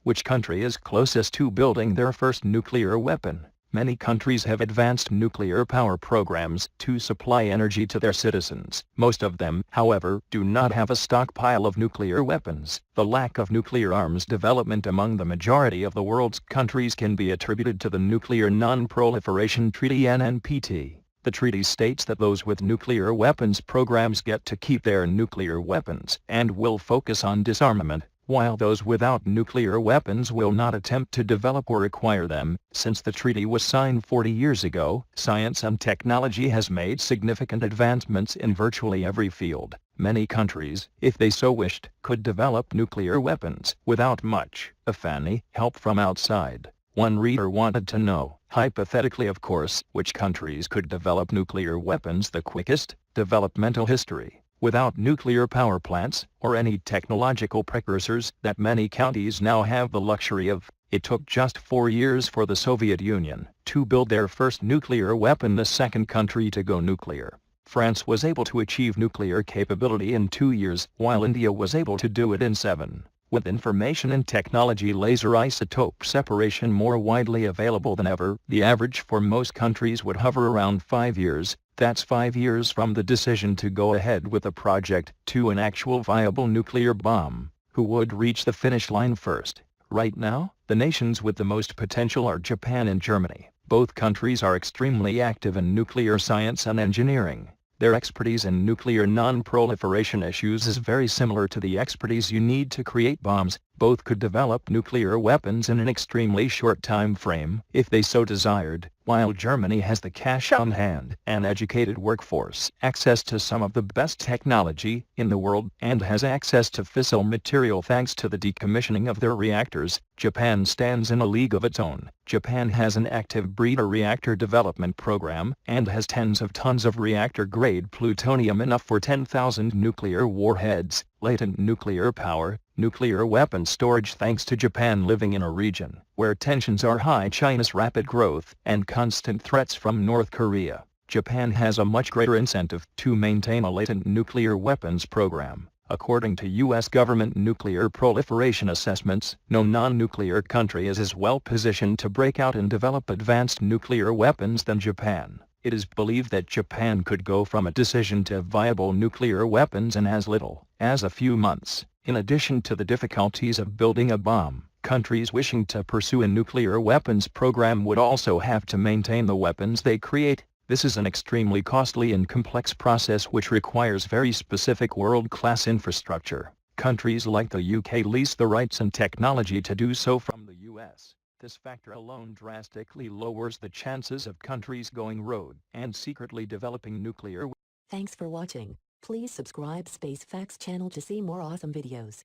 Which country is closest to building their first nuclear weapon? Many countries have advanced nuclear power programs to supply energy to their citizens. Most of them, however, do not have a stockpile of nuclear weapons. The lack of nuclear arms development among the majority of the world's countries can be attributed to the Nuclear Non-Proliferation Treaty (NNPT). The treaty states that those with nuclear weapons programs get to keep their nuclear weapons and will focus on disarmament, while those without nuclear weapons will not attempt to develop or acquire them. Since the treaty was signed 40 years ago, science and technology has made significant advancements in virtually every field. Many countries, if they so wished, could develop nuclear weapons without much, if any, help from outside. One reader wanted to know, hypothetically of course, which countries could develop nuclear weapons the quickest. Developmental history. Without nuclear power plants, or any technological precursors that many countries now have the luxury of, it took just 4 years for the Soviet Union to build their first nuclear weapon, the second country to go nuclear. France was able to achieve nuclear capability in 2 years, while India was able to do it in 7. With information and technology laser isotope separation more widely available than ever, the average for most countries would hover around 5 years. That's 5 years from the decision to go ahead with a project to an actual viable nuclear bomb. Who would reach the finish line first? Right now, the nations with the most potential are Japan and Germany. Both countries are extremely active in nuclear science and engineering. Their expertise in nuclear non-proliferation issues is very similar to the expertise you need to create bombs. Both could develop nuclear weapons in an extremely short time frame, if they so desired. While Germany has the cash on hand, an educated workforce, access to some of the best technology in the world, and has access to fissile material thanks to the decommissioning of their reactors, Japan stands in a league of its own. Japan has an active breeder reactor development program, and has tens of tons of reactor-grade plutonium, enough for 10,000 nuclear warheads. Latent nuclear power, nuclear weapon storage. Thanks to Japan living in a region where tensions are high, China's rapid growth, and constant threats from North Korea, Japan has a much greater incentive to maintain a latent nuclear weapons program. According to U.S. government nuclear proliferation assessments, no non-nuclear country is as well positioned to break out and develop advanced nuclear weapons than Japan. It is believed that Japan could go from a decision to viable nuclear weapons in as little as a few months. In addition to the difficulties of building a bomb, countries wishing to pursue a nuclear weapons program would also have to maintain the weapons they create. This is an extremely costly and complex process which requires very specific world-class infrastructure. Countries like the UK lease the rights and technology to do so from the US. This factor alone drastically lowers the chances of countries going rogue and secretly developing nuclear. Thanks for watching. Please subscribe Space Facts channel to see more awesome videos.